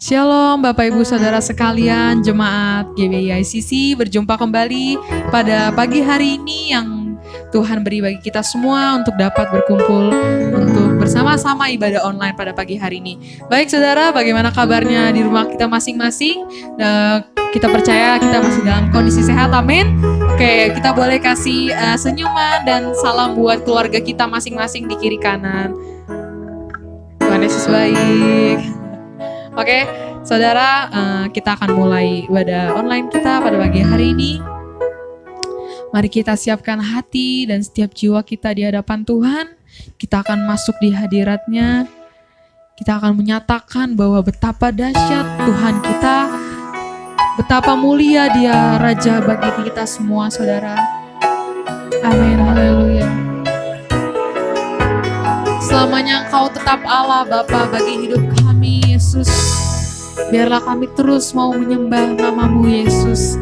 Shalom Bapak Ibu Saudara sekalian, Jemaat GBI ICC berjumpa kembali pada pagi hari ini yang Tuhan beri bagi kita semua untuk dapat berkumpul untuk bersama-sama ibadah online pada pagi hari ini. Baik saudara, bagaimana kabarnya di rumah kita masing-masing? Kita percaya kita masih dalam kondisi sehat, amin. Oke, kita boleh kasih senyuman dan salam buat keluarga kita masing-masing di kiri kanan. Tuhan Yesus baik. Oke, saudara, kita akan mulai ibadah online kita pada pagi hari ini. Mari kita siapkan hati dan setiap jiwa kita di hadapan Tuhan. Kita akan masuk di hadirat-Nya. Kita akan menyatakan bahwa betapa dahsyat Tuhan kita, betapa mulia Dia Raja bagi kita semua, saudara. Amin, haleluya. Selamanya Engkau tetap Allah Bapa bagi hidup kami, Yesus. Biarlah kami terus mau menyembah nama-Mu, Yesus.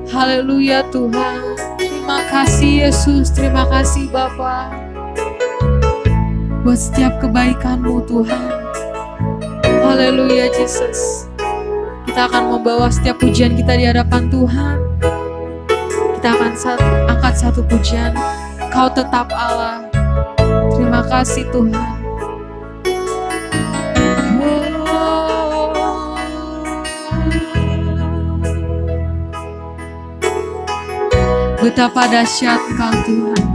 Haleluya Tuhan. Terima kasih Yesus, terima kasih Bapa buat setiap kebaikan-Mu Tuhan. Haleluya Yesus. Kita akan membawa setiap pujian kita di hadapan Tuhan. Kita akan angkat satu pujian. Kau tetap Allah. Terima kasih Tuhan. Betapa dahsyat Engkau Tuhan.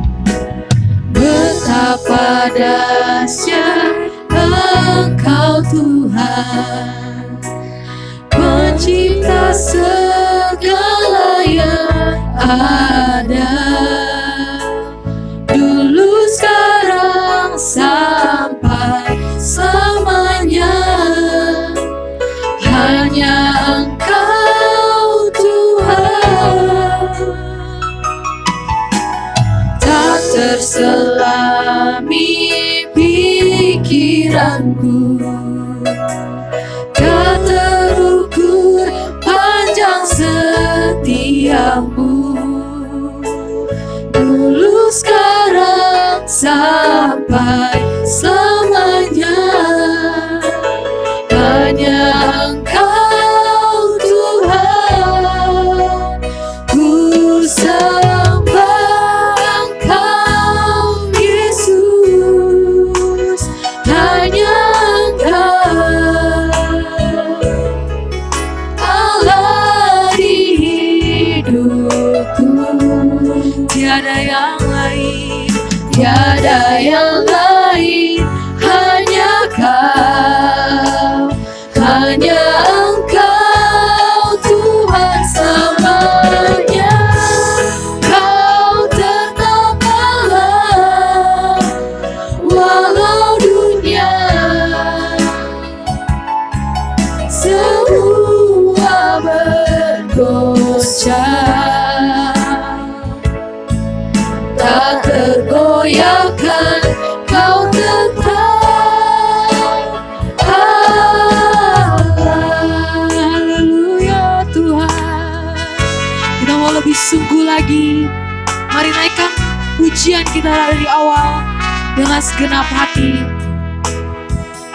Betapa dahsyat Engkau Tuhan, Pencipta segala yang ada, dulu sekarang sampai selamanya. Hanya Engkau Tuhan, tak terselami pikiranku, tak terukur panjang setiamu, dulu sekarang sampai selamanya. Hanya Engkau Tuhan, ku sembah Engkau Yesus. Hanya Engkau Allah di hidupku, tiada yang lain, tiada yang lain. Hanya Kau, hanya Engkau Tuhan selamanya. Kau tetap Allah, walau dunia semua bergoncang, tak tergoyahkan. Kau tetap Allah. Haleluya Tuhan. Kita mau lebih sungguh lagi. Mari naikkan pujian kita dari awal dengan segenap hati.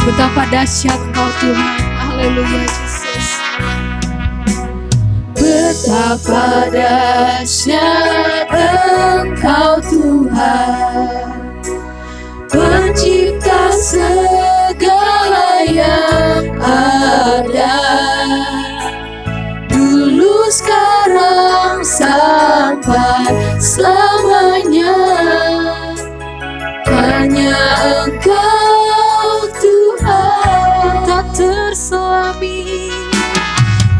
Betapa dahsyat Engkau Tuhan. Haleluya Yesus. Betapa dahsyat Engkau Tuhan, Pencipta segala yang ada, dulu sekarang sampai selamanya. Hanya Engkau Tuhan, tak terselami,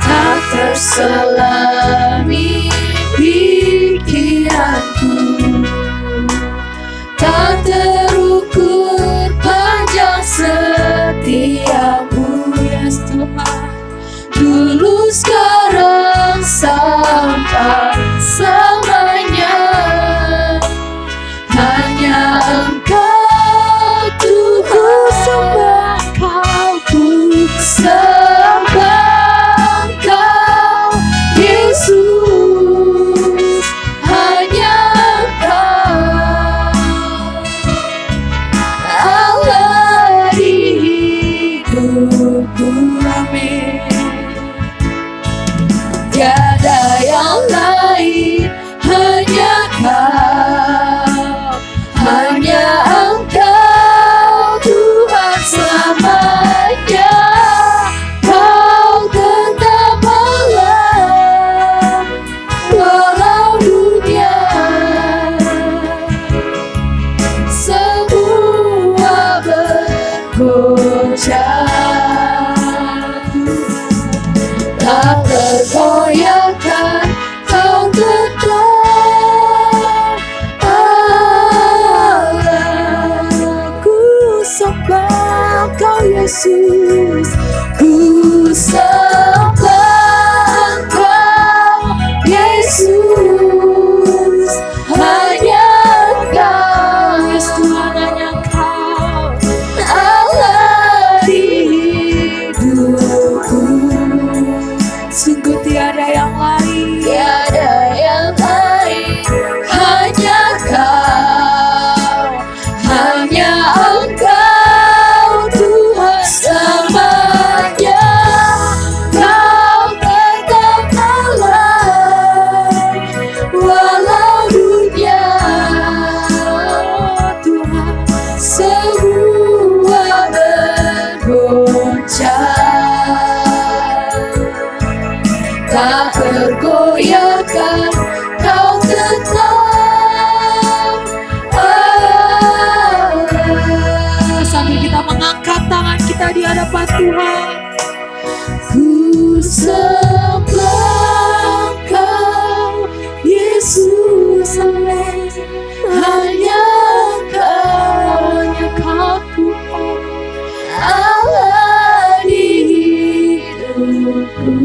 tak terselami pikiranku, tak terukur panjang setiamu, yes Tuhan, dulu sekarang sampai selamanya. Hanya Engkau Tuhan, ku sembah Engkau, ku sembah Engkau Yesus. Hanya Yesus. Ku sembah Engkau Yesus, hanya Engkau, yes Tuhan, hanya Engkau Allah di hidupku. Sungguh tiada yang lain, tiada yang lain, hanya Kau, hanya Engkau Tuhan selamanya. Kau tetap Allah walau dunia Tuhan semua bergoncang, tak tergoyahkan. Kau tetap Allah. Sambil kita mengangkat tangan kita di hadapan Tuhan. Ku sembah Kau Yesus, hanya Kau, hanya Kau Tuhan Allah di hidupku.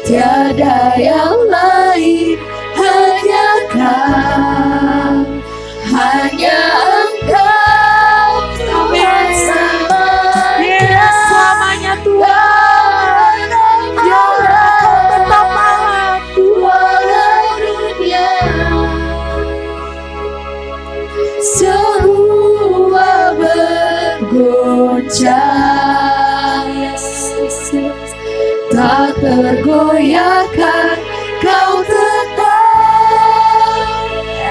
Tiada yang lain, hanya Kau, hanya Engkau Tuhan selamanya Tuhan. Ya Kau tetap Allah walau dunia semua bergoncang, Yesus, tak tergoyahkan. Kau tetap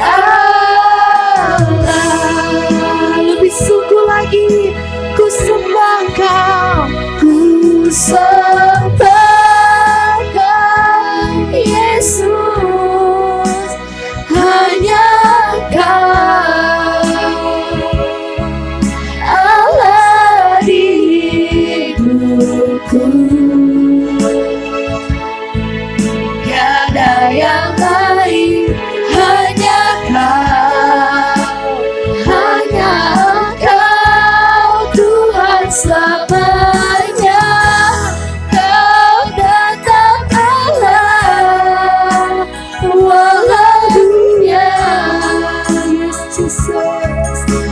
Allah. Lebih sungguh lagi ku sembah Kau, ku sembah Kau Yesus, hanya Kau Allah di hidupku. Tiada yang lain, hanya Kau, hanya Engkau Tuhan selamanya. Kau tetap Allah walau dunia, Yesus,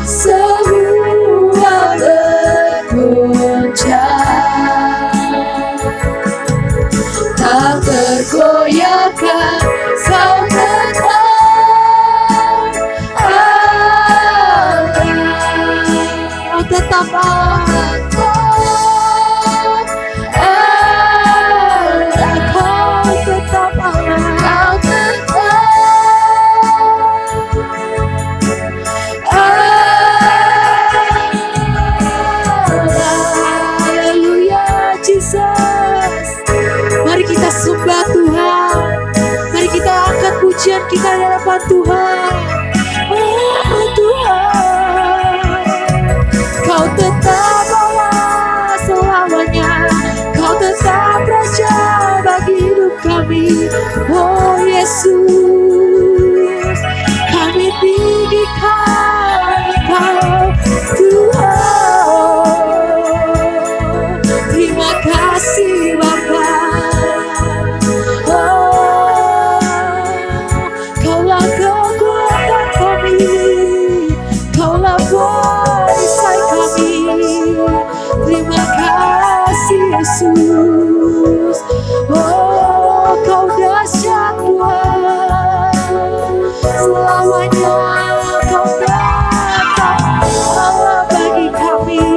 semua bergoncang, tak tergoyahkan. Kau tetap Allah, Kau tetap Allah, Kau tetap Allah, Kau tetap Allah. Haleluya, Jesus. Mari kita sembah Tuhan. Mari kita angkat pujian kita di hadapan Tuhan. Oh Tuhan, Kau tetap Allah selamanya. Kau tetap Raja bagi hidup kami. Oh Yesus, kami tinggikan Kau Tuhan. Terima kasih Bapa. Kaulah kekuatan kami, Kaulah perisai kami. Terima kasih Yesus. Oh Kau dahsyat Tuhan, selamanya Kau tetap Allah bagi kami.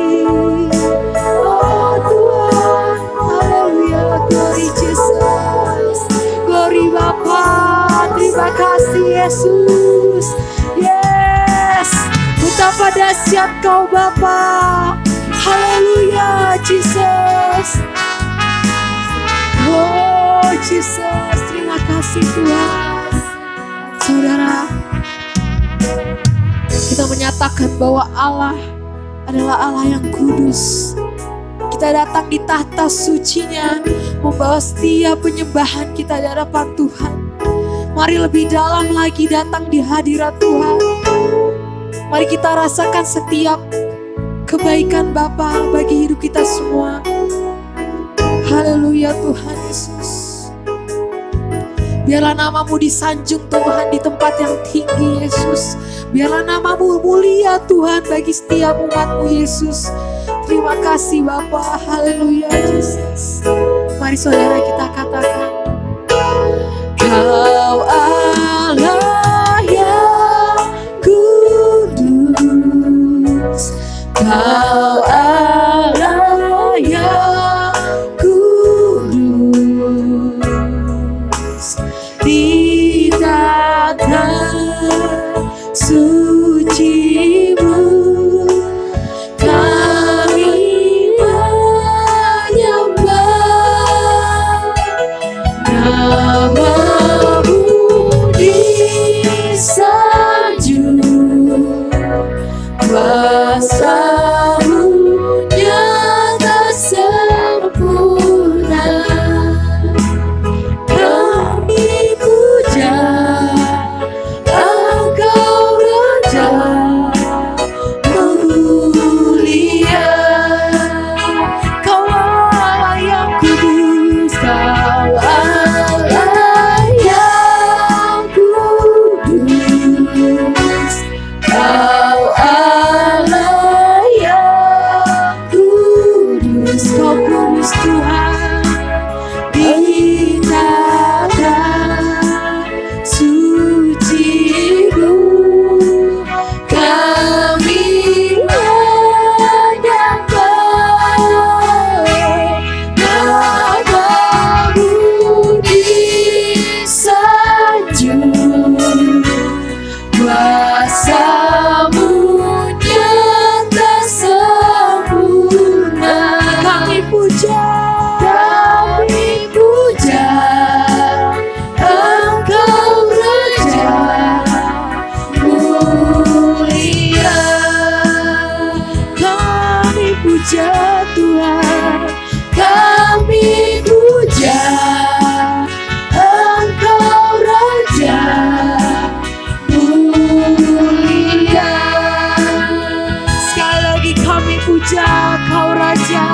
Oh Tuhan, haleluya, glory Jesus, glory Bapa. Terima kasih Yesus. Yes, betapa dahsyat Kau Bapa. Haleluya Jesus. Oh Jesus, terima kasih Tuhan. Saudara, kita menyatakan bahwa Allah adalah Allah yang kudus. Kita datang di tahta sucinya, membawa setiap penyembahan kita di hadapan Tuhan. Mari lebih dalam lagi datang di hadirat Tuhan. Mari kita rasakan setiap kebaikan Bapa bagi hidup kita semua. Haleluya Tuhan Yesus. Biarlah namamu disanjung Tuhan di tempat yang tinggi Yesus. Biarlah namamu mulia Tuhan bagi setiap umatmu Yesus. Terima kasih Bapa. Haleluya Yesus. Mari saudara kita katakan, Kau Allah yang kudus, Kau Allah yang kudus, di tata suci-Mu kami menyembah. Namamu disanjung, kuasa-Mu nyata sempurna. Kami puja Engkau Raja mulia. Kau Allah yang kudus, Kau Allah yang kudus, Kau Allah yang kudus. Kau kudus Tuhan, di tata suci-Mu kami menyembah. Namamu disanjung, kuasa-Mu nyata sempurna. Kami puja Engkau Raja mulia. Kami puja Tuhan, kami puja Engkau Raja mulia. Sekali lagi kami puja Kau Raja,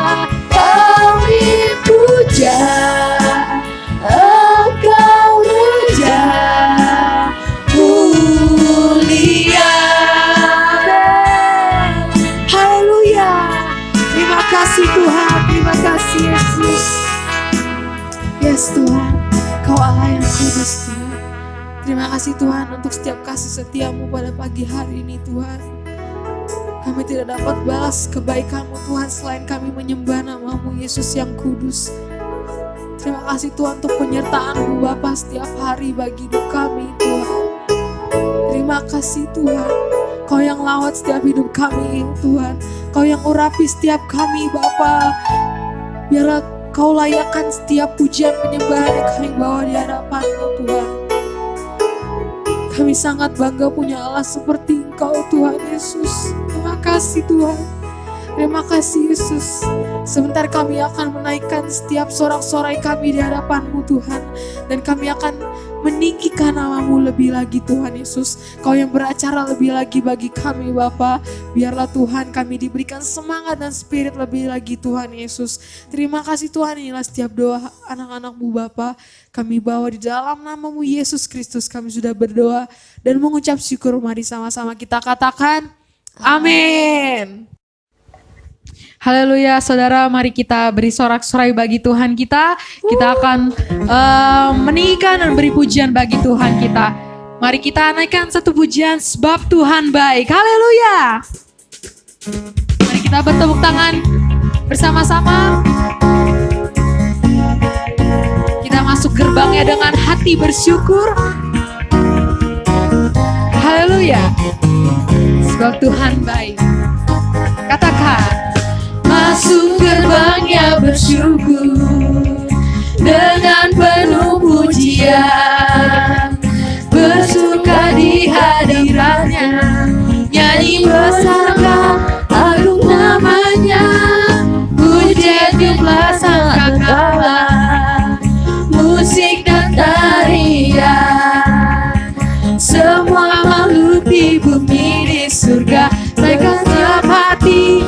kami puja Engkau Raja mulia. Haleluya. Terima kasih Tuhan, terima kasih Yesus. Yes Tuhan, Kau Allah yang kudus Tuhan. Terima kasih Tuhan untuk setiap kasih setia-Mu pada pagi hari ini Tuhan. Kami tidak dapat balas kebaikan-Mu Tuhan selain kami menyembah nama-Mu Yesus yang kudus. Terima kasih Tuhan untuk penyertaan-Mu Bapa setiap hari bagi hidup kami Tuhan. Terima kasih Tuhan, Kau yang lawat setiap hidup kami Tuhan. Kau yang urapi setiap kami Bapa. Biarlah Kau layakkan setiap pujian penyembahan yang kami bawa di hadapan-Mu Tuhan. Kami sangat bangga punya Allah seperti Engkau Tuhan Yesus. Terima kasih Tuhan. Terima kasih Yesus. Sebentar kami akan menaikkan setiap sorak-sorai kami di hadapan-Mu Tuhan. Dan kami akan meninggikan nama-Mu lebih lagi Tuhan Yesus. Kau yang beracara lebih lagi bagi kami Bapa. Biarlah Tuhan kami diberikan semangat dan spirit lebih lagi Tuhan Yesus. Terima kasih Tuhan, inilah setiap doa anak-anak-Mu Bapa. Kami bawa di dalam nama-Mu Yesus Kristus. Kami sudah berdoa dan mengucap syukur. Mari sama-sama kita katakan amin. Haleluya, saudara, mari kita beri sorak-sorai bagi Tuhan kita. Kita akan meninggikan dan beri pujian bagi Tuhan kita. Mari kita naikkan satu pujian sebab Tuhan baik. Haleluya. Mari kita bertepuk tangan bersama-sama. Kita masuk gerbangnya dengan hati bersyukur. Haleluya. Sebab Tuhan baik. Katakan. Masuk gerbangnya bersyukur dengan penuh pujian, bersuka di hadiratnya, nyanyi bersama agung namanya, pujian jumlah sang Allah, musik dan tarian, semua makhluk di bumi di surga, naikkan setiap hati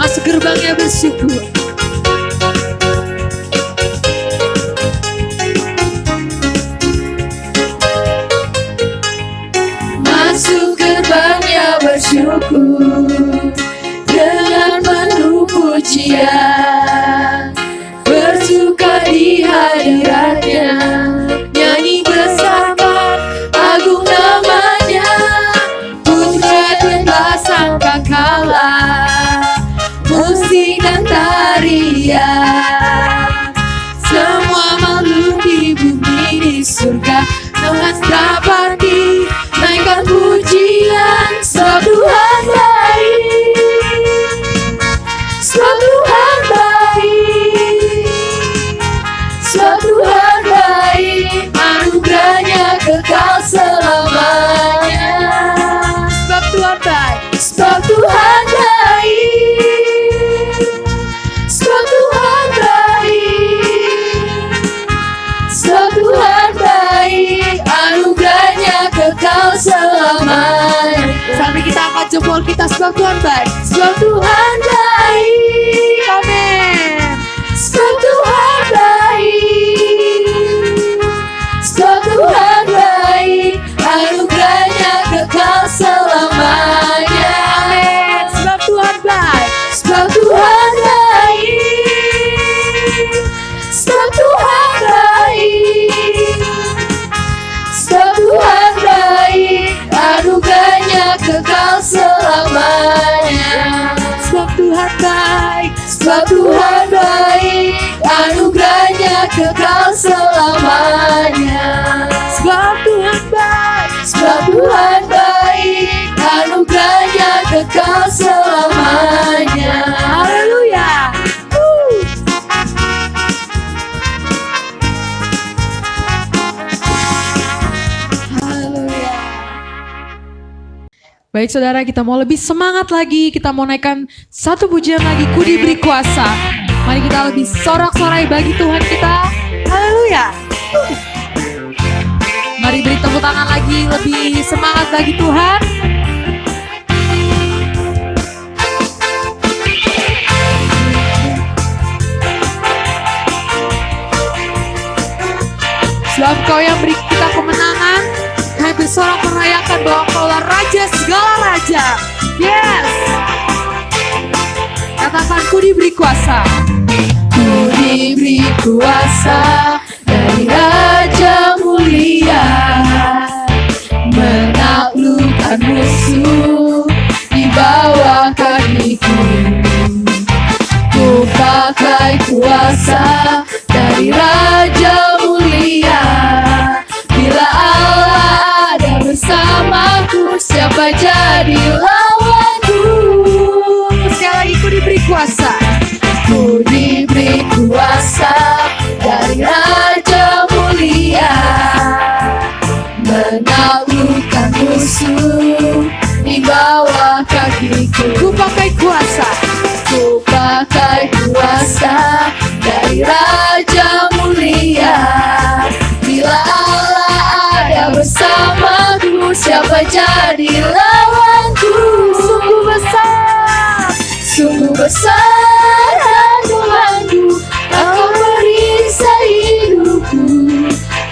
masuk gerbangnya bersyukur. Masuk gerbangnya bersyukur dengan penuh pujian, bersuka di hadiratnya, nyanyi bersama agung namanya, puja tanpa sangka kalah, musik dan tarian, semua makhluk di bumi di surga dengan dapat dinaikkan pujian. Sebab Tuhan baik, sebab Tuhan baik, sebab Tuhan baik, anugerahnya kekal selamanya. Sebab Tuhan baik, sebab Tuhan baik, sebab Tuhan baik, sebab Tuhan baik, anugerahnya kekal selamanya. Sampai kita angkat jempol kita, sebab Tuhan baik, sebab Tuhan baik, amin. Sebab Tuhan baik, sebab Tuhan baik, anugerahnya kekal selamanya, amin. Sebab Tuhan baik, sebab Tuhan baik, sebab Tuhan baik, sebab Tuhan baik, anugerahnya kekal selamanya. Sebab Tuhan baik, sebab Tuhan baik, anugerahnya kekal selamanya. Sebab Tuhan baik, sebab Tuhan baik, anugerahnya kekal selamanya. Haleluya. Haleluya. Baik saudara, kita mau lebih semangat lagi. Kita mau naikkan satu pujian lagi, Ku Diberi Kuasa. Mari kita lebih sorak-sorai bagi Tuhan kita. Haleluya. Mari beri tepuk tangan lagi, lebih semangat bagi Tuhan. Sebab Kau yang beri kita kemenangan, kami bersorak merayakan bahwa Kaulah Raja segala raja. Yes. Katakan, ku diberi kuasa. Ku diberi kuasa dari Raja mulia, menaklukkan musuh di bawah kakiku. Ku pakai kuasa dari Raja mulia, bila Allah ada bersamaku, siapa jadi lawanku? Sekali lagi, ku diberi kuasa. Ku diberi kuasa dari Raja mulia, menaklukkan musuh di bawah kakiku. Ku pakai kuasa. Ku pakai kuasa dari Raja mulia, bila Allah ada bersamaku, siapa jadi lawanku? Sungguh besar, sungguh besar Tuhanku, Engkau perisa hidupku.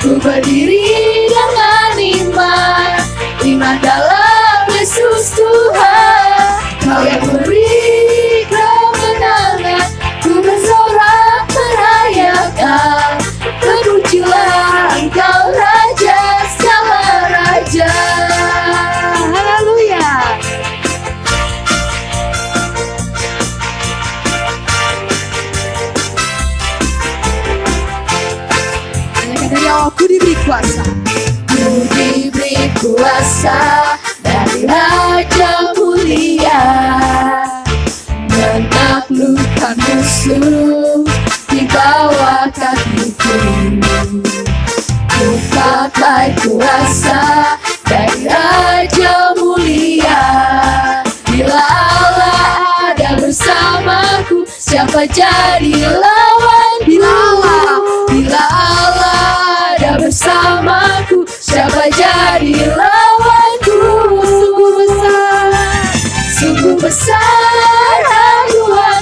Ku berdiri dengan iman, iman dalam Yesus Tuhan. Kau yang beri kemenangan, ku bersorak merayakan, terpujilah Engkau Raja segala raja. Haleluya. Dari awal, ku diberi kuasa. Ku diberi kuasa dari Raja mulia, menaklukkan musuh di bawah kakiku. Ku pakai kuasa dari Raja mulia, bila Allah ada bersamaku, siapa jadi lawanku? Bila Allah ada bersamaku, siapa jadi lawanku? Sungguh besar, sungguh besar Tuhan.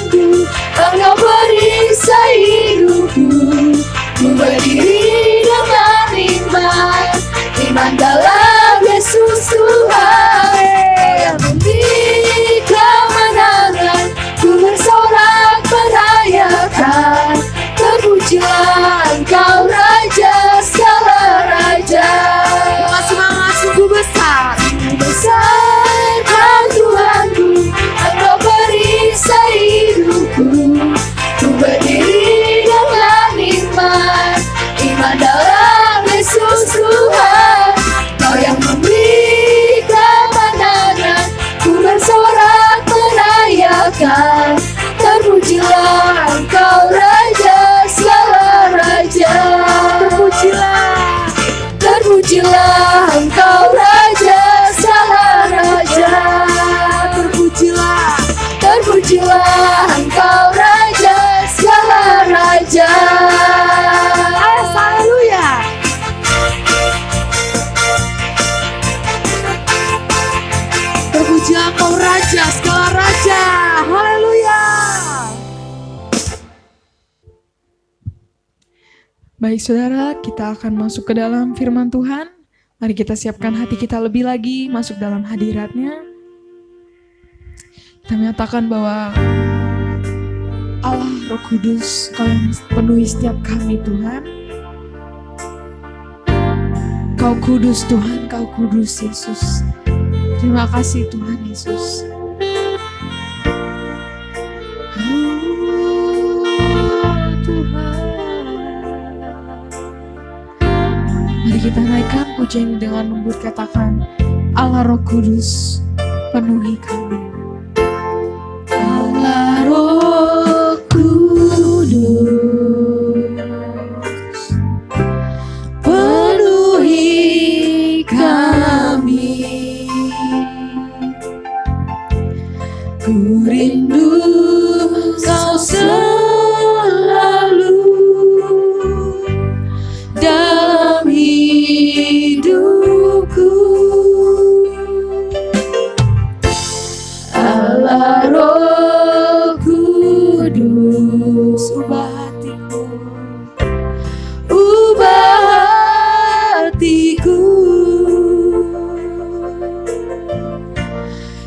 Baik saudara, kita akan masuk ke dalam firman Tuhan. Mari kita siapkan hati kita lebih lagi masuk dalam hadirat-Nya. Kita menyatakan bahwa Allah Roh Kudus, Kau yang penuhi setiap kami Tuhan. Kau kudus Tuhan, Kau kudus Yesus. Terima kasih Tuhan Yesus. Mari kita naikkan pujian dengan lembut, katakan, Allah Roh Kudus, penuhi kami. Allah Roh Kudus, penuhi kami. Ku rindu Kau selalu dalam hidupku. Allah Roh Kudus, ubah hatiku, ubah hatiku.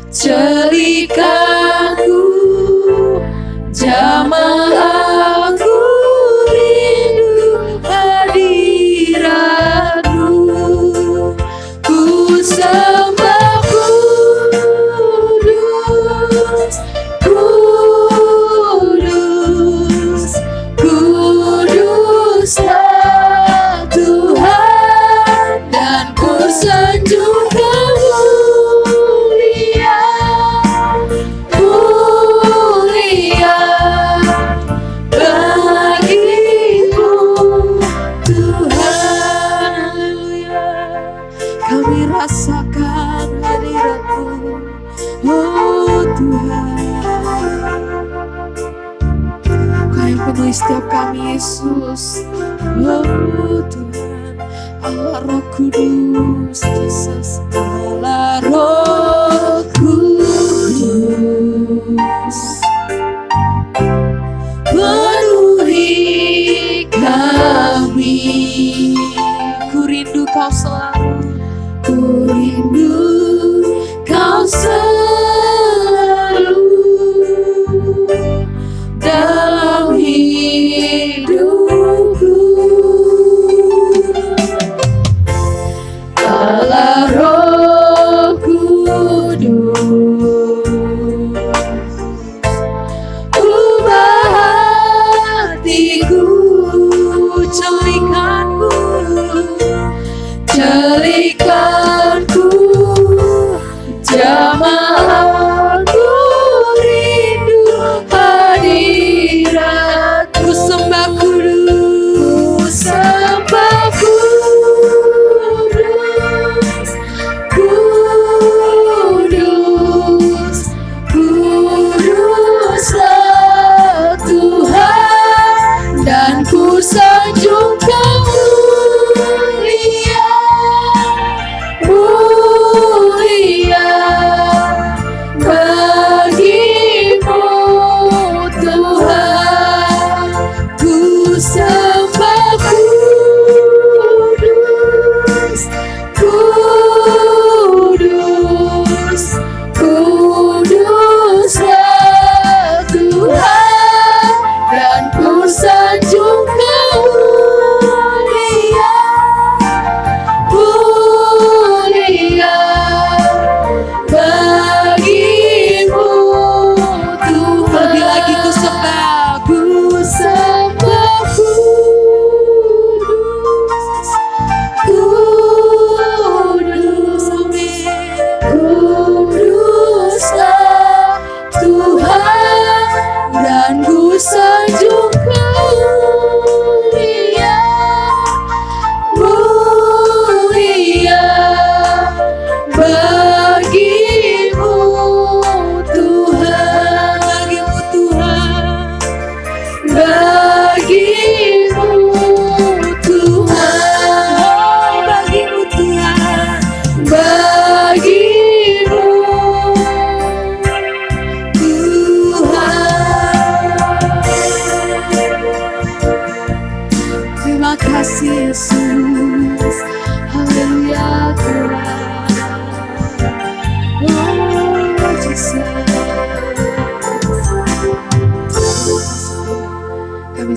Celikanku, jamah aku rindu hadirat-Mu. Ku sembah kudus, kudus, kuduslah Tuhan, dan ku sanjung kemuliaan, muliaan bagimu Tuhan. Haleluya. Kami rasakan hadirat-Mu, oh Tuhan. Kau yang penuhi setiap kami Yesus, oh Tuhan. Allah Roh Kudus, Yesus. Allah Roh Kudus, penuhi kami. Ku rindu Kau selalu, ku rindu Kau selalu dalam hidupku. Allah Roh Kudus, ubah hatiku, celikanku,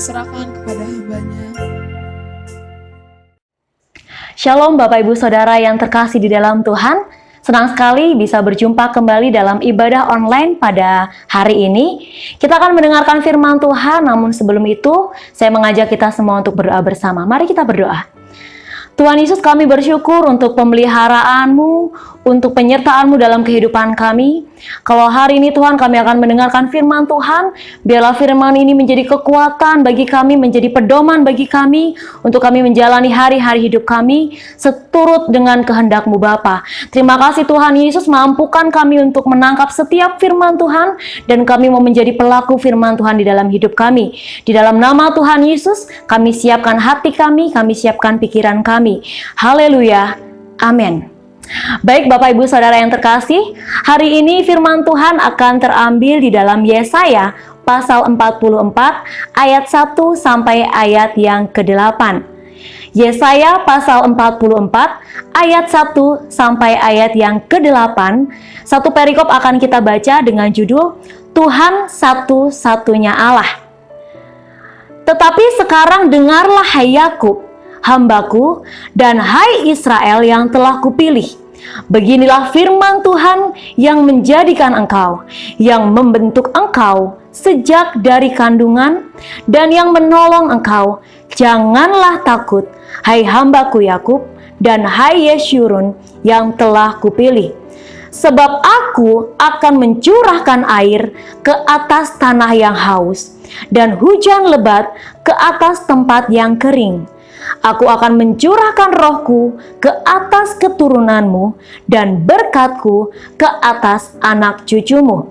serahkan kepada hamba-Nya. Shalom Bapak Ibu Saudara yang terkasih di dalam Tuhan. Senang sekali bisa berjumpa kembali dalam ibadah online pada hari ini. Kita akan mendengarkan firman Tuhan, namun sebelum itu saya mengajak kita semua untuk berdoa bersama. Mari kita berdoa. Tuhan Yesus, kami bersyukur untuk pemeliharaan-Mu, untuk penyertaan-Mu dalam kehidupan kami. Kalau hari ini Tuhan kami akan mendengarkan firman Tuhan, biarlah firman ini menjadi kekuatan bagi kami, menjadi pedoman bagi kami, untuk kami menjalani hari-hari hidup kami, seturut dengan kehendak-Mu Bapa. Terima kasih Tuhan Yesus, mampukan kami untuk menangkap setiap firman Tuhan, dan kami mau menjadi pelaku firman Tuhan di dalam hidup kami. Di dalam nama Tuhan Yesus, kami siapkan hati kami siapkan pikiran kami. Haleluya, amin. Baik Bapak Ibu Saudara yang terkasih, hari ini firman Tuhan akan terambil di dalam Yesaya pasal 44 ayat 1 sampai ayat yang ke-8. Yesaya pasal 44 ayat 1 sampai ayat yang ke-8. Satu perikop akan kita baca dengan judul Tuhan satu-satunya Allah. Tetapi sekarang dengarlah hai Yakub, hambaku, dan hai Israel yang telah kupilih. Beginilah firman Tuhan yang menjadikan engkau, yang membentuk engkau sejak dari kandungan, dan yang menolong engkau. Janganlah takut, hai hambaku Yakub, dan hai Yeshurun yang telah kupilih. Sebab aku akan mencurahkan air ke atas tanah yang haus, dan hujan lebat ke atas tempat yang kering. Aku akan mencurahkan rohku ke atas keturunanmu dan berkatku ke atas anak cucumu.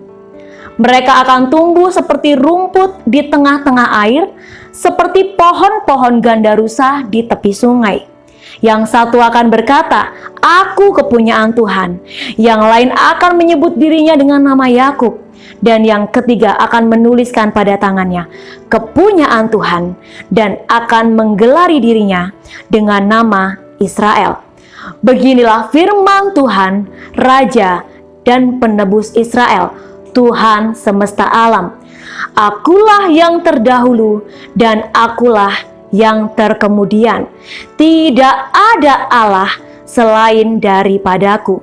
Mereka akan tumbuh seperti rumput di tengah-tengah air, seperti pohon-pohon gandarusa di tepi sungai. Yang satu akan berkata, aku kepunyaan Tuhan. Yang lain akan menyebut dirinya dengan nama Yakub. Dan yang ketiga akan menuliskan pada tangannya, kepunyaan Tuhan, dan akan menggelari dirinya dengan nama Israel. Beginilah firman Tuhan, Raja dan Penebus Israel, Tuhan semesta alam. Akulah yang terdahulu dan akulah yang terkemudian. Tidak ada Allah selain daripadaku.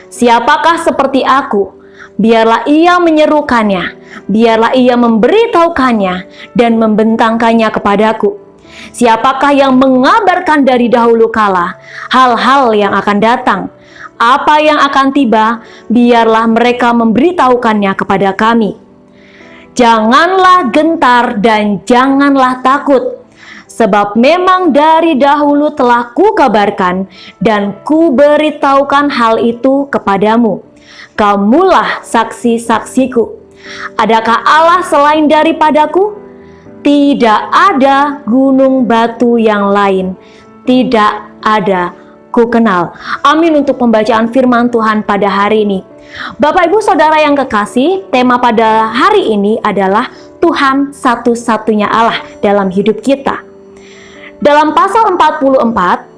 Siapakah seperti aku? Biarlah ia menyerukannya, biarlah ia memberitahukannya dan membentangkannya kepadaku. Siapakah yang mengabarkan dari dahulu kala hal-hal yang akan datang? Apa yang akan tiba, biarlah mereka memberitahukannya kepada kami. Janganlah gentar dan janganlah takut, sebab memang dari dahulu telah kukabarkan dan kuberitahukan hal itu kepadamu. Kamulah saksi-saksiku. Adakah Allah selain daripadaku? Tidak ada gunung batu yang lain. Tidak ada ku kenal. Amin untuk pembacaan firman Tuhan pada hari ini. Bapak Ibu Saudara yang kekasih, tema pada hari ini adalah Tuhan satu-satunya Allah dalam hidup kita. Dalam pasal 44,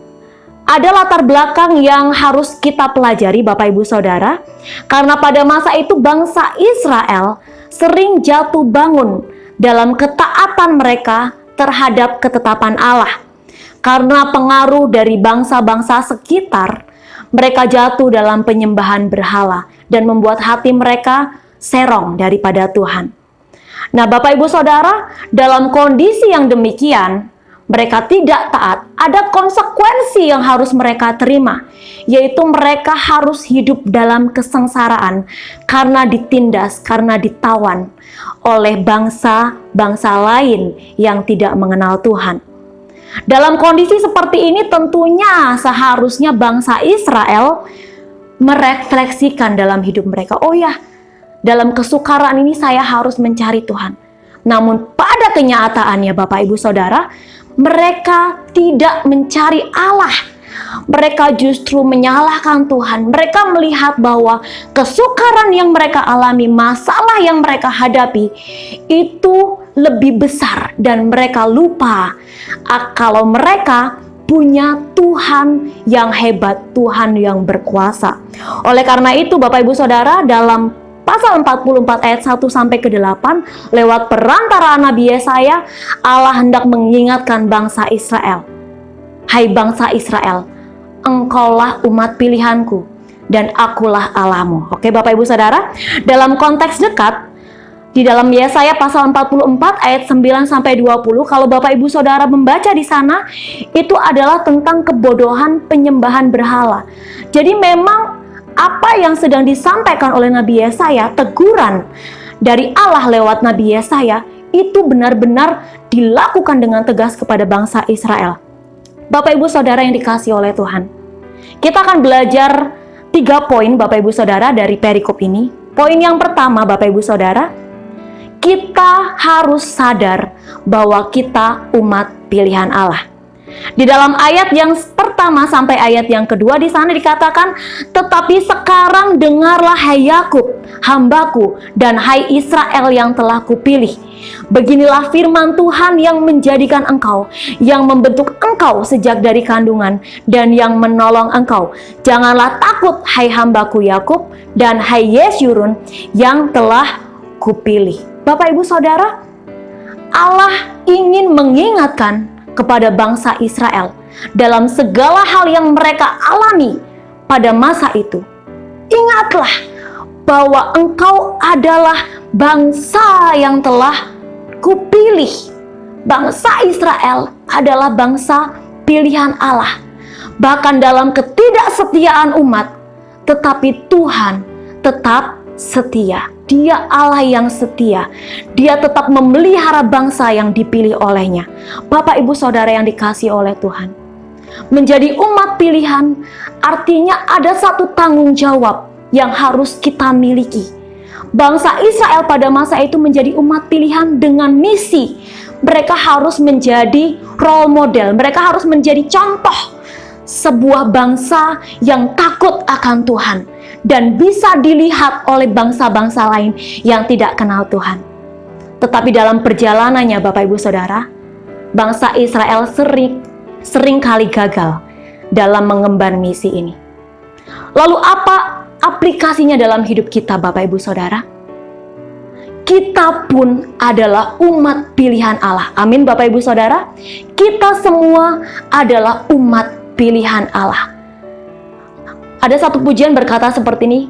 ada latar belakang yang harus kita pelajari Bapak Ibu Saudara, karena pada masa itu bangsa Israel sering jatuh bangun dalam ketaatan mereka terhadap ketetapan Allah. Karena pengaruh dari bangsa-bangsa sekitar, mereka jatuh dalam penyembahan berhala dan membuat hati mereka serong daripada Tuhan. Nah Bapak Ibu Saudara, dalam kondisi yang demikian, mereka tidak taat, ada konsekuensi yang harus mereka terima, yaitu mereka harus hidup dalam kesengsaraan karena ditindas, karena ditawan oleh bangsa-bangsa lain yang tidak mengenal Tuhan. Dalam kondisi seperti ini tentunya seharusnya bangsa Israel merefleksikan dalam hidup mereka, oh ya, dalam kesukaran ini saya harus mencari Tuhan. Namun pada kenyataannya Bapak Ibu Saudara, mereka tidak mencari Allah. Mereka justru menyalahkan Tuhan. Mereka melihat bahwa kesukaran yang mereka alami, masalah yang mereka hadapi itu lebih besar, dan mereka lupa kalau mereka punya Tuhan yang hebat, Tuhan yang berkuasa. Oleh karena itu Bapak Ibu Saudara, dalam pasal 44 ayat 1 sampai ke 8, lewat perantaraan Nabi Yesaya, Allah hendak mengingatkan bangsa Israel. Hai bangsa Israel, engkaulah umat pilihanku dan akulah Allahmu. Oke Bapak Ibu Saudara, dalam konteks dekat, di dalam Yesaya pasal 44 ayat 9 sampai 20, kalau Bapak Ibu Saudara membaca di sana, itu adalah tentang kebodohan penyembahan berhala. Jadi memang apa yang sedang disampaikan oleh Nabi Yesaya, teguran dari Allah lewat Nabi Yesaya, itu benar-benar dilakukan dengan tegas kepada bangsa Israel. Bapak Ibu Saudara yang dikasihi oleh Tuhan, kita akan belajar 3 poin Bapak Ibu Saudara dari perikop ini. Poin yang pertama Bapak Ibu Saudara, kita harus sadar bahwa kita umat pilihan Allah. Di dalam ayat yang pertama sampai ayat yang kedua di sana dikatakan, tetapi sekarang dengarlah hai Yakub, hambaku, dan hai Israel yang telah kupilih. Beginilah firman Tuhan yang menjadikan engkau, yang membentuk engkau sejak dari kandungan, dan yang menolong engkau. Janganlah takut hai hambaku Yakub, dan hai Yesyurun yang telah kupilih. Bapak Ibu Saudara, Allah ingin mengingatkan kepada bangsa Israel dalam segala hal yang mereka alami pada masa itu. Ingatlah bahwa engkau adalah bangsa yang telah kupilih. Bangsa Israel adalah bangsa pilihan Allah. Bahkan dalam ketidaksetiaan umat, tetapi Tuhan tetap setia. Dia Allah yang setia. Dia tetap memelihara bangsa yang dipilih olehnya. Bapak Ibu Saudara yang dikasihi oleh Tuhan, menjadi umat pilihan artinya ada satu tanggung jawab yang harus kita miliki. Bangsa Israel pada masa itu menjadi umat pilihan dengan misi. Mereka harus menjadi role model. Mereka harus menjadi contoh sebuah bangsa yang takut akan Tuhan dan bisa dilihat oleh bangsa-bangsa lain yang tidak kenal Tuhan. Tetapi dalam perjalanannya Bapak Ibu Saudara, bangsa Israel sering kali gagal dalam mengemban misi ini. Lalu apa aplikasinya dalam hidup kita Bapak Ibu Saudara? Kita pun adalah umat pilihan Allah. Amin Bapak Ibu Saudara. Kita semua adalah umat pilihan Allah. Ada satu pujian berkata seperti ini,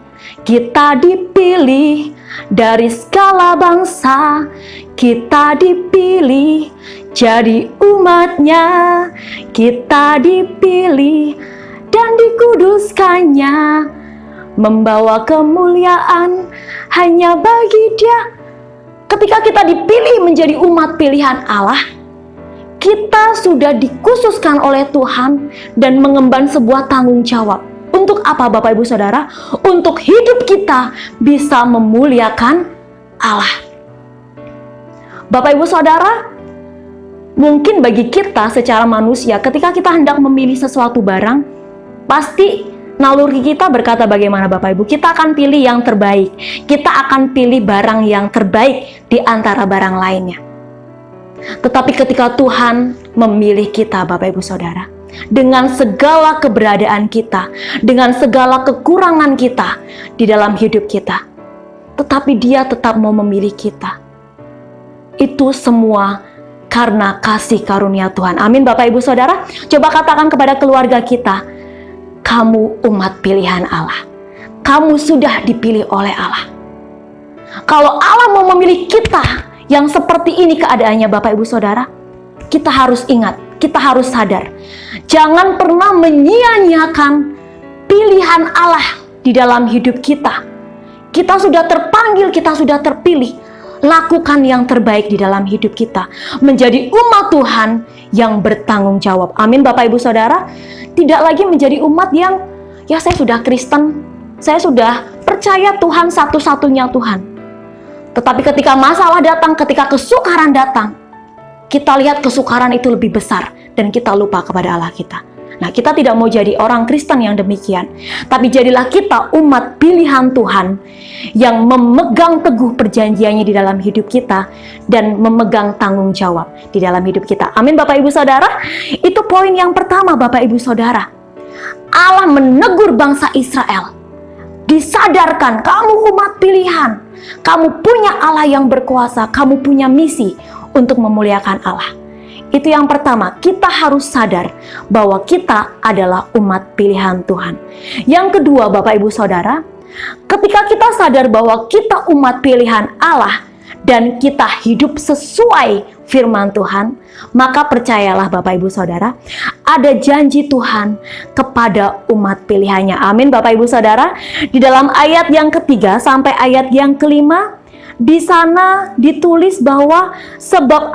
kita dipilih dari segala bangsa, kita dipilih jadi umatnya, kita dipilih dan dikuduskannya, membawa kemuliaan hanya bagi Dia. Ketika kita dipilih menjadi umat pilihan Allah, kita sudah dikhususkan oleh Tuhan dan mengemban sebuah tanggung jawab. Untuk apa Bapak Ibu Saudara? Untuk hidup kita bisa memuliakan Allah. Bapak Ibu Saudara, mungkin bagi kita secara manusia, ketika kita hendak memilih sesuatu barang, pasti naluri kita berkata bagaimana Bapak Ibu? Kita akan pilih yang terbaik. Kita akan pilih barang yang terbaik di antara barang lainnya. Tetapi ketika Tuhan memilih kita Bapak Ibu Saudara, dengan segala keberadaan kita, dengan segala kekurangan kita di dalam hidup kita, tetapi Dia tetap mau memilih kita. Itu semua karena kasih karunia Tuhan. Amin Bapak Ibu Saudara. Coba katakan kepada keluarga kita, kamu umat pilihan Allah. Kamu sudah dipilih oleh Allah. Kalau Allah mau memilih kita yang seperti ini keadaannya Bapak Ibu Saudara, kita harus ingat, kita harus sadar. Jangan pernah menyia-nyiakan pilihan Allah di dalam hidup kita. Kita sudah terpanggil, kita sudah terpilih. Lakukan yang terbaik di dalam hidup kita. Menjadi umat Tuhan yang bertanggung jawab. Amin Bapak Ibu Saudara. Tidak lagi menjadi umat yang, ya saya sudah Kristen, saya sudah percaya Tuhan satu-satunya Tuhan. Tetapi ketika masalah datang, ketika kesukaran datang, kita lihat kesukaran itu lebih besar dan kita lupa kepada Allah kita. Nah, kita tidak mau jadi orang Kristen yang demikian, tapi jadilah kita umat pilihan Tuhan yang memegang teguh perjanjiannya di dalam hidup kita dan memegang tanggung jawab di dalam hidup kita. Amin Bapak Ibu Saudara. Itu poin yang pertama Bapak Ibu Saudara. Allah menegur bangsa Israel disadarkan kamu umat pilihan, kamu punya Allah yang berkuasa, kamu punya misi untuk memuliakan Allah. Itu yang pertama, kita harus sadar bahwa kita adalah umat pilihan Tuhan. Yang kedua, Bapak Ibu Saudara, ketika kita sadar bahwa kita umat pilihan Allah dan kita hidup sesuai firman Tuhan, maka percayalah Bapak Ibu Saudara, ada janji Tuhan kepada umat pilihannya. Amin Bapak Ibu Saudara. Di dalam ayat yang ketiga sampai ayat yang kelima, di sana ditulis bahwa sebab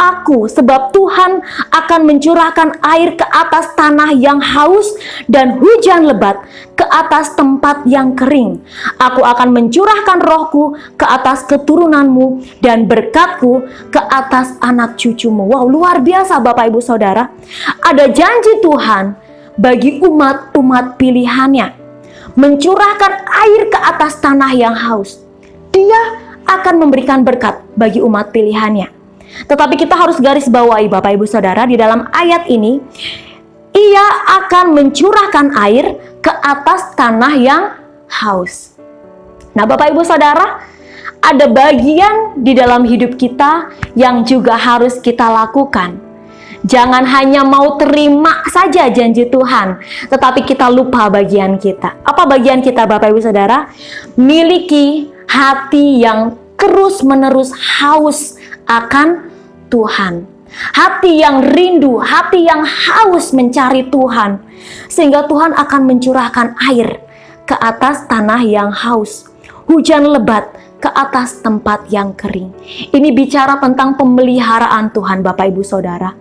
Tuhan akan mencurahkan air ke atas tanah yang haus dan hujan lebat ke atas tempat yang kering. Aku akan mencurahkan rohku ke atas keturunanmu dan berkatku ke atas anak cucumu. Wow, luar biasa Bapak Ibu Saudara. Ada janji Tuhan bagi umat-umat pilihannya, mencurahkan air ke atas tanah yang haus. Dia akan memberikan berkat bagi umat pilihannya. Tetapi kita harus garis bawahi Bapak Ibu Saudara, di dalam ayat ini, Ia akan mencurahkan air ke atas tanah yang haus. Nah Bapak Ibu Saudara, ada bagian di dalam hidup kita yang juga harus kita lakukan. Jangan hanya mau terima saja janji Tuhan, tetapi kita lupa bagian kita. Apa bagian kita Bapak Ibu Saudara? Miliki hati yang terus-menerus haus akan Tuhan. Hati yang rindu, hati yang haus mencari Tuhan. Sehingga Tuhan akan mencurahkan air ke atas tanah yang haus, hujan lebat ke atas tempat yang kering. Ini bicara tentang pemeliharaan Tuhan Bapak Ibu Saudara.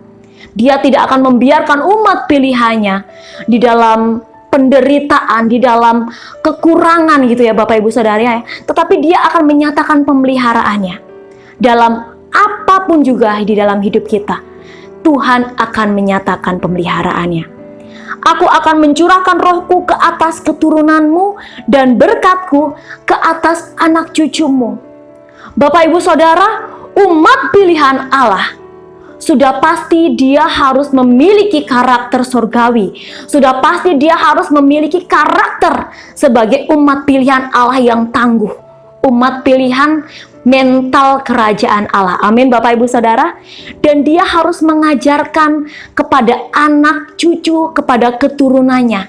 Dia tidak akan membiarkan umat pilihannya di dalam penderitaan, di dalam kekurangan gitu ya Bapak Ibu Saudara ya. Tetapi Dia akan menyatakan pemeliharaannya dalam apapun juga di dalam hidup kita. Tuhan akan menyatakan pemeliharaannya. Aku akan mencurahkan rohku ke atas keturunanmu dan berkatku ke atas anak cucumu. Bapak Ibu Saudara, umat pilihan Allah, sudah pasti dia harus memiliki karakter surgawi. Sudah pasti dia harus memiliki karakter sebagai umat pilihan Allah yang tangguh. Umat pilihan mental kerajaan Allah. Amin Bapak Ibu Saudara. Dan dia harus mengajarkan kepada anak cucu, kepada keturunannya,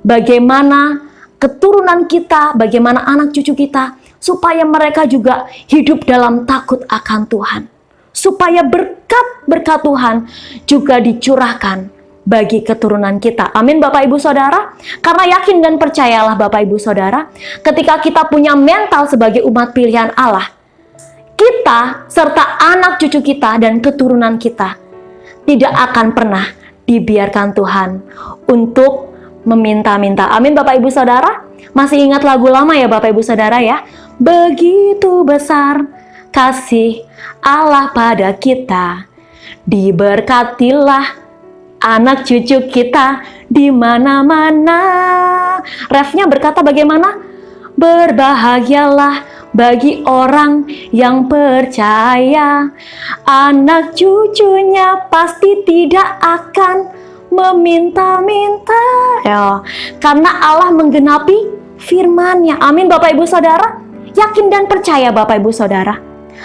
bagaimana keturunan kita, bagaimana anak cucu kita, supaya mereka juga hidup dalam takut akan Tuhan. Supaya berkat Tuhan juga dicurahkan bagi keturunan kita. Amin Bapak Ibu Saudara. Karena yakin dan percayalah Bapak Ibu Saudara, ketika kita punya mental sebagai umat pilihan Allah, kita serta anak cucu kita dan keturunan kita tidak akan pernah dibiarkan Tuhan untuk meminta-minta. Amin Bapak Ibu Saudara. Masih ingat lagu lama ya Bapak Ibu Saudara ya? Begitu besar kasih Allah pada kita, diberkatilah anak cucu kita di mana-mana. Refnya berkata bagaimana? Berbahagialah bagi orang yang percaya, anak cucunya pasti tidak akan meminta-minta. Ya, karena Allah menggenapi firman-Nya. Amin Bapak Ibu Saudara. Yakin dan percaya Bapak Ibu Saudara,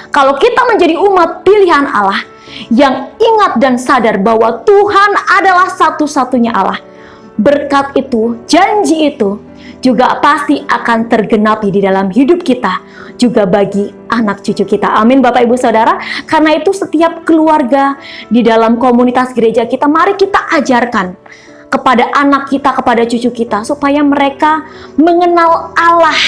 kalau kita menjadi umat pilihan Allah yang ingat dan sadar bahwa Tuhan adalah satu-satunya Allah, berkat itu, janji itu juga pasti akan tergenapi di dalam hidup kita, juga bagi anak cucu kita. Amin Bapak Ibu Saudara. Karena itu setiap keluarga di dalam komunitas gereja kita, mari kita ajarkan kepada anak kita, kepada cucu kita, supaya mereka mengenal Allah,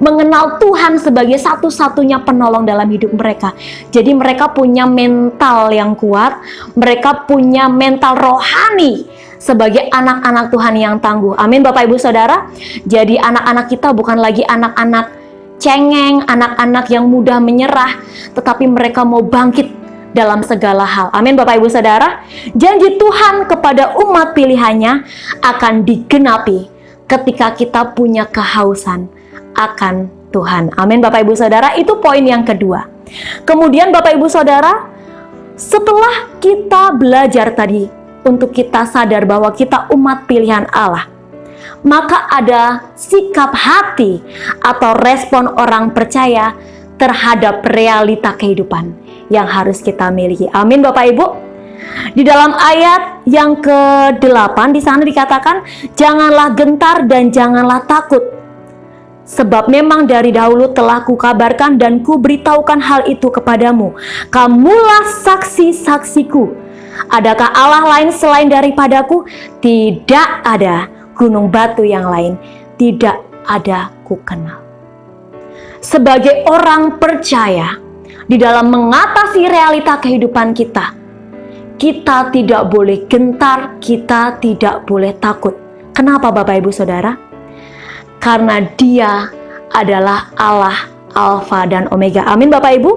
mengenal Tuhan sebagai satu-satunya penolong dalam hidup mereka. Jadi mereka punya mental yang kuat, mereka punya mental rohani sebagai anak-anak Tuhan yang tangguh. Amin Bapak Ibu Saudara. Jadi anak-anak kita bukan lagi anak-anak cengeng, anak-anak yang mudah menyerah, tetapi mereka mau bangkit dalam segala hal. Amin Bapak Ibu Saudara. Janji Tuhan kepada umat pilihannya akan digenapi ketika kita punya kehausan akan Tuhan. Amin Bapak Ibu Saudara. Itu poin yang kedua. Kemudian Bapak Ibu Saudara, setelah kita belajar tadi untuk kita sadar bahwa kita umat pilihan Allah, maka ada sikap hati atau respon orang percaya terhadap realita kehidupan yang harus kita miliki. Amin Bapak Ibu. Di dalam ayat yang ke-8 di sana dikatakan, janganlah gentar dan janganlah takut. Sebab memang dari dahulu telah kukabarkan dan kuberitahukan hal itu kepadamu. Kamulah saksi-saksiku. Adakah Allah lain selain daripadaku? Tidak ada. Gunung batu yang lain tidak ada kukenal. Sebagai orang percaya, di dalam mengatasi realita kehidupan kita, kita tidak boleh gentar, kita tidak boleh takut. Kenapa Bapak Ibu Saudara? Karena Dia adalah Allah Alfa dan Omega. Amin Bapak Ibu.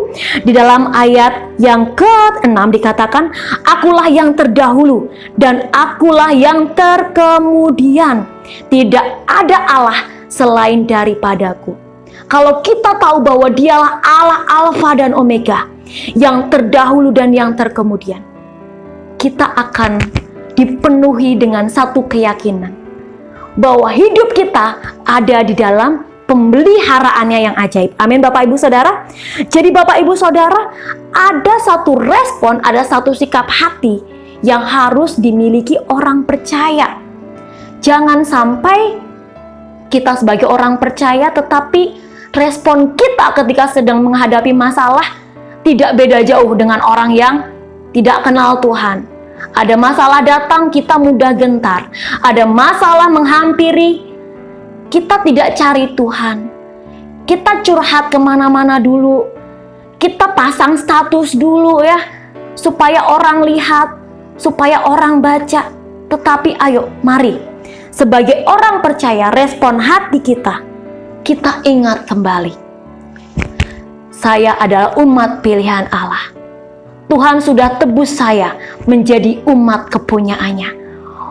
Di dalam ayat yang ke-6 dikatakan, akulah yang terdahulu dan akulah yang terkemudian. Tidak ada Allah selain daripadaku. Kalau kita tahu bahwa Dialah Allah Alfa dan Omega, yang terdahulu dan yang terkemudian, kita akan dipenuhi dengan satu keyakinan bahwa hidup kita ada di dalam pemeliharaannya yang ajaib. Amin Bapak Ibu Saudara. Jadi Bapak Ibu Saudara, ada satu respon, ada satu sikap hati yang harus dimiliki orang percaya. Jangan sampai kita sebagai orang percaya tetapi respon kita ketika sedang menghadapi masalah tidak beda jauh dengan orang yang tidak kenal Tuhan. Ada masalah datang, kita mudah gentar. Ada masalah menghampiri, kita tidak cari Tuhan. Kita curhat kemana-mana dulu. Kita pasang status dulu ya, supaya orang lihat, supaya orang baca. Tetapi ayo, mari. Sebagai orang percaya, respon hati kita ingat kembali. Saya adalah umat pilihan Allah. Tuhan sudah tebus saya menjadi umat kepunyaannya.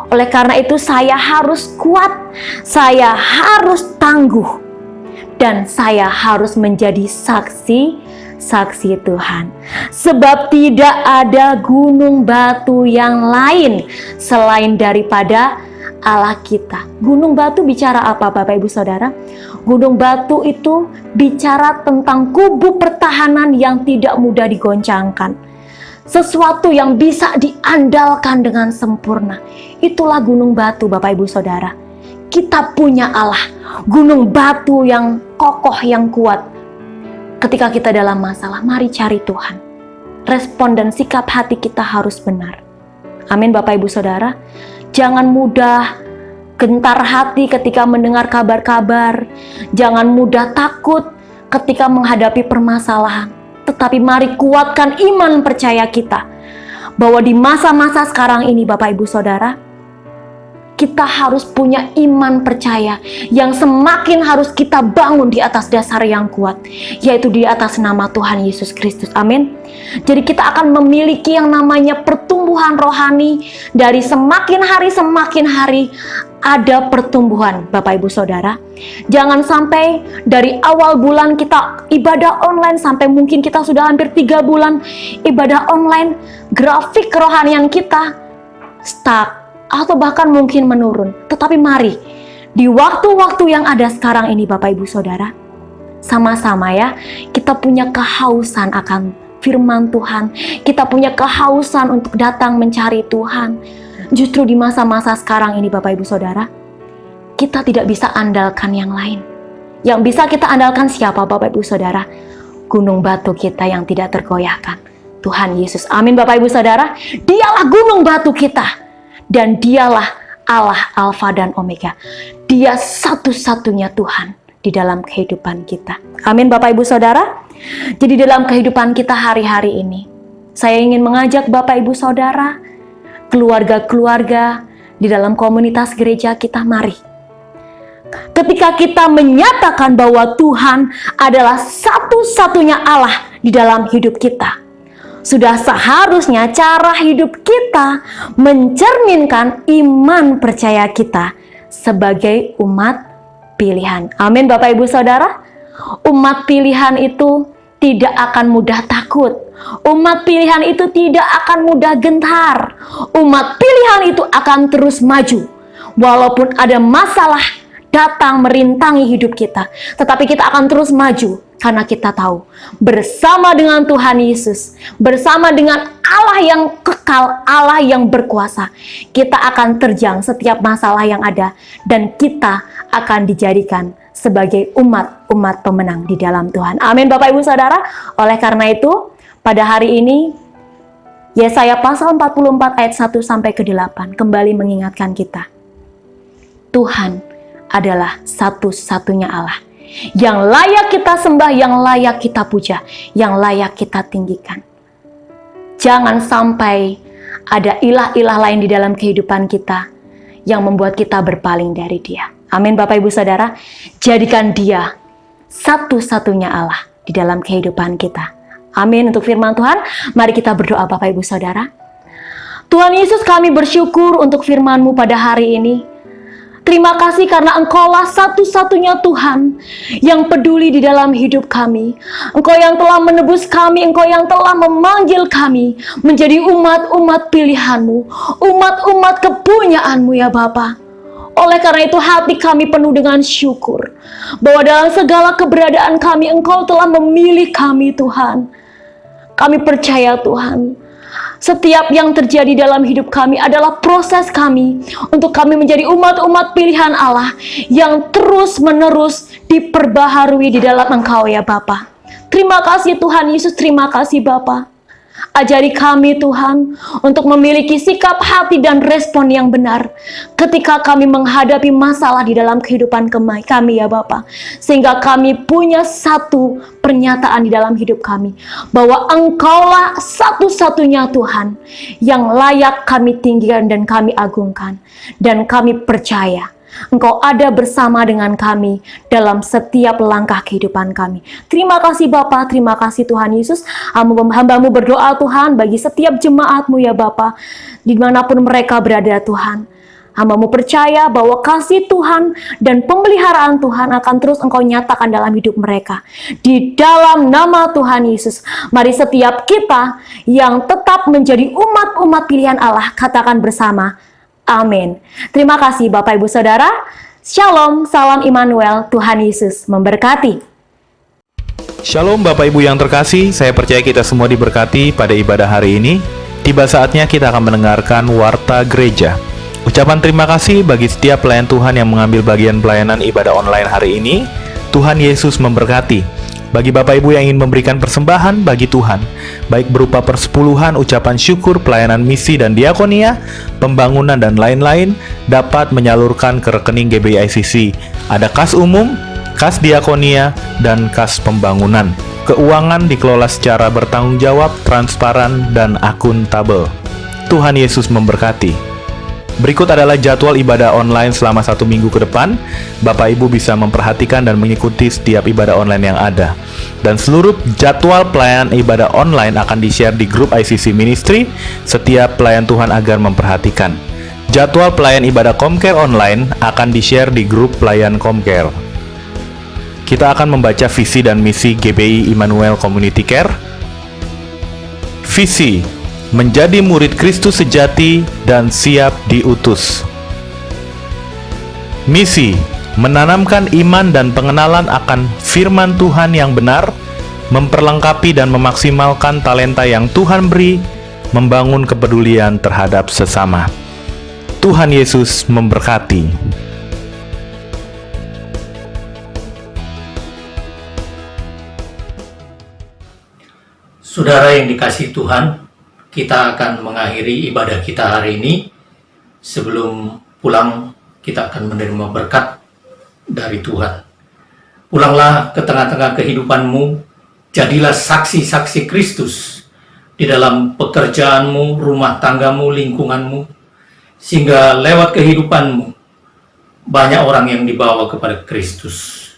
Oleh karena itu saya harus kuat, saya harus tangguh, dan saya harus menjadi saksi Tuhan. Sebab tidak ada gunung batu yang lain selain daripada Allah kita. Gunung batu bicara apa Bapak Ibu Saudara? Gunung batu itu bicara tentang kubu pertahanan yang tidak mudah digoncangkan. Sesuatu yang bisa diandalkan dengan sempurna. Itulah gunung batu Bapak Ibu Saudara. Kita punya Allah, gunung batu yang kokoh, yang kuat. Ketika kita dalam masalah, mari cari Tuhan. Respon dan sikap hati kita harus benar. Amin Bapak Ibu Saudara. Jangan mudah gentar hati ketika mendengar kabar-kabar. Jangan mudah takut ketika menghadapi permasalahan. Tetapi mari kuatkan iman percaya kita, bahwa di masa-masa sekarang ini Bapak Ibu Saudara, kita harus punya iman percaya yang semakin harus kita bangun di atas dasar yang kuat, yaitu di atas nama Tuhan Yesus Kristus. Amin. Jadi kita akan memiliki yang namanya pertumbuhan rohani. Dari semakin hari ada pertumbuhan Bapak Ibu Saudara. Jangan sampai dari awal bulan kita ibadah online sampai mungkin kita sudah hampir 3 bulan ibadah online, grafik kerohanian kita stuck atau bahkan mungkin menurun. Tetapi mari di waktu-waktu yang ada sekarang ini Bapak Ibu Saudara, sama-sama ya, kita punya kehausan akan firman Tuhan. Kita punya kehausan untuk datang mencari Tuhan. Justru di masa-masa sekarang ini Bapak Ibu Saudara, kita tidak bisa andalkan yang lain. Yang bisa kita andalkan siapa Bapak Ibu Saudara? Gunung batu kita yang tidak tergoyahkan, Tuhan Yesus. Amin Bapak Ibu Saudara. Dialah gunung batu kita, dan Dialah Allah Alfa dan Omega. Dia satu-satunya Tuhan di dalam kehidupan kita. Amin Bapak Ibu Saudara. Jadi dalam kehidupan kita hari-hari ini, saya ingin mengajak Bapak Ibu Saudara, keluarga-keluarga di dalam komunitas gereja kita, mari. Ketika kita menyatakan bahwa Tuhan adalah satu-satunya Allah di dalam hidup kita, sudah seharusnya cara hidup kita mencerminkan iman percaya kita sebagai umat pilihan. Amin Bapak Ibu Saudara. Umat pilihan itu tidak akan mudah takut. Umat pilihan itu tidak akan mudah gentar. Umat pilihan itu akan terus maju walaupun ada masalah datang merintangi hidup kita, tetapi kita akan terus maju karena kita tahu bersama dengan Tuhan Yesus, bersama dengan Allah yang kekal, Allah yang berkuasa, kita akan terjang setiap masalah yang ada dan kita akan dijadikan sebagai umat pemenang di dalam Tuhan. Amin Bapak Ibu Saudara. Oleh karena itu, pada hari ini Yesaya pasal 44 ayat 1 sampai ke 8 kembali mengingatkan kita, Tuhan adalah satu-satunya Allah yang layak kita sembah, yang layak kita puja, yang layak kita tinggikan. Jangan sampai ada ilah-ilah lain di dalam kehidupan kita yang membuat kita berpaling dari Dia. Amin Bapak Ibu Saudara. Jadikan Dia satu-satunya Allah di dalam kehidupan kita. Amin. Untuk firman Tuhan, mari kita berdoa Bapak Ibu Saudara. Tuhan Yesus, kami bersyukur untuk firman-Mu pada hari ini. Terima kasih karena Engkaulah satu-satunya Tuhan yang peduli di dalam hidup kami. Engkau yang telah menebus kami, Engkau yang telah memanggil kami menjadi umat-umat pilihan-Mu, umat-umat kepunyaan-Mu ya Bapa. Oleh karena itu hati kami penuh dengan syukur bahwa dalam segala keberadaan kami Engkau telah memilih kami Tuhan. Kami percaya Tuhan, setiap yang terjadi dalam hidup kami adalah proses kami untuk kami menjadi umat-umat pilihan Allah yang terus-menerus diperbaharui di dalam Engkau ya Bapa. Terima kasih Tuhan Yesus, terima kasih Bapa. Ajari kami Tuhan untuk memiliki sikap hati dan respon yang benar ketika kami menghadapi masalah di dalam kehidupan kami ya Bapa. Sehingga kami punya satu pernyataan di dalam hidup kami bahwa Engkaulah satu-satunya Tuhan yang layak kami tinggikan dan kami agungkan. Dan kami percaya Engkau ada bersama dengan kami dalam setiap langkah kehidupan kami. Terima kasih Bapa, terima kasih Tuhan Yesus. Hamba-Mu berdoa Tuhan bagi setiap jemaat-Mu ya Bapa, dimanapun mereka berada Tuhan. Hamba-Mu percaya bahwa kasih Tuhan dan pemeliharaan Tuhan akan terus Engkau nyatakan dalam hidup mereka. Di dalam nama Tuhan Yesus, mari setiap kita yang tetap menjadi umat-umat pilihan Allah, katakan bersama, amin. Terima kasih Bapak Ibu Saudara. Shalom, salam Immanuel, Tuhan Yesus memberkati. Shalom Bapak Ibu yang terkasih, saya percaya kita semua diberkati pada ibadah hari ini. Tiba saatnya kita akan mendengarkan Warta Gereja. Ucapan terima kasih bagi setiap pelayan Tuhan yang mengambil bagian pelayanan ibadah online hari ini. Tuhan Yesus memberkati. Bagi Bapak Ibu yang ingin memberikan persembahan bagi Tuhan, baik berupa persepuluhan, ucapan syukur, pelayanan misi dan diakonia, pembangunan dan lain-lain, dapat menyalurkan ke rekening GBI ICC. Ada kas umum, kas diakonia, dan kas pembangunan. Keuangan dikelola secara bertanggung jawab, transparan, dan akuntabel. Tuhan Yesus memberkati. Berikut adalah jadwal ibadah online selama 1 minggu ke depan. Bapak Ibu bisa memperhatikan dan mengikuti setiap ibadah online yang ada. Dan seluruh jadwal pelayanan ibadah online akan di-share di grup ICC Ministry. Setiap pelayan Tuhan agar memperhatikan. Jadwal pelayan ibadah Comcare online akan di-share di grup pelayan Comcare. Kita akan membaca visi dan misi GBI Immanuel Community Care. Visi: menjadi murid Kristus sejati dan siap diutus. Misi: menanamkan iman dan pengenalan akan firman Tuhan yang benar, memperlengkapi dan memaksimalkan talenta yang Tuhan beri, membangun kepedulian terhadap sesama. Tuhan Yesus memberkati. Saudara yang dikasihi Tuhan, kita akan mengakhiri ibadah kita hari ini. Sebelum pulang, kita akan menerima berkat dari Tuhan. Pulanglah ke tengah-tengah kehidupanmu, jadilah saksi-saksi Kristus di dalam pekerjaanmu, rumah tanggamu, lingkunganmu, sehingga lewat kehidupanmu banyak orang yang dibawa kepada Kristus.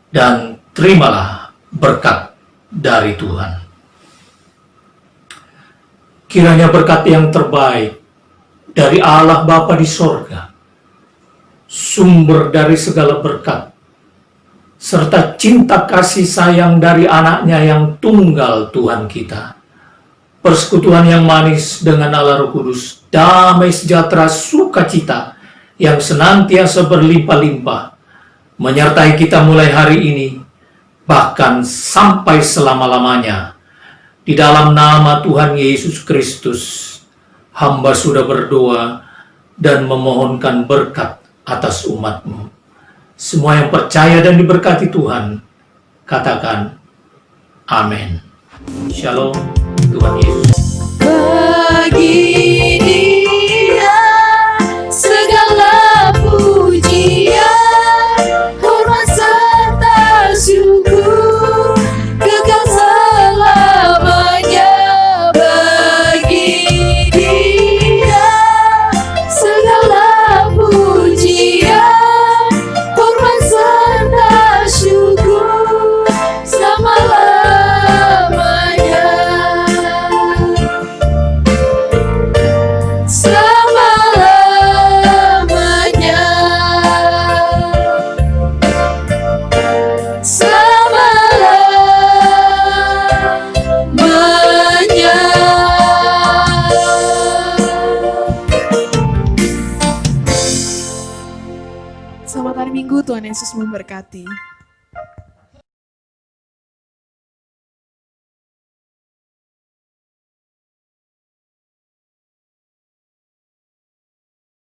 Dan terimalah berkat dari Tuhan. Kiranya berkat yang terbaik dari Allah Bapa di sorga, sumber dari segala berkat, serta cinta kasih sayang dari anaknya yang tunggal Tuhan kita, persekutuan yang manis dengan Allah Roh Kudus, damai sejahtera sukacita yang senantiasa berlimpah-limpah, menyertai kita mulai hari ini, bahkan sampai selama-lamanya. Di dalam nama Tuhan Yesus Kristus, hamba sudah berdoa dan memohonkan berkat atas umat-Mu. Semua yang percaya dan diberkati Tuhan, katakan amin. Shalom, Tuhan Yesus. Bagi Dia segala pujian, hormat serta syukur kekal selamanya. Bagi Dia segala pujian, hormat serta syukur selama-lamanya. Selama-lamanya. Selama-lamanya. Selamat hari Minggu, Tuhan Yesus memberkati.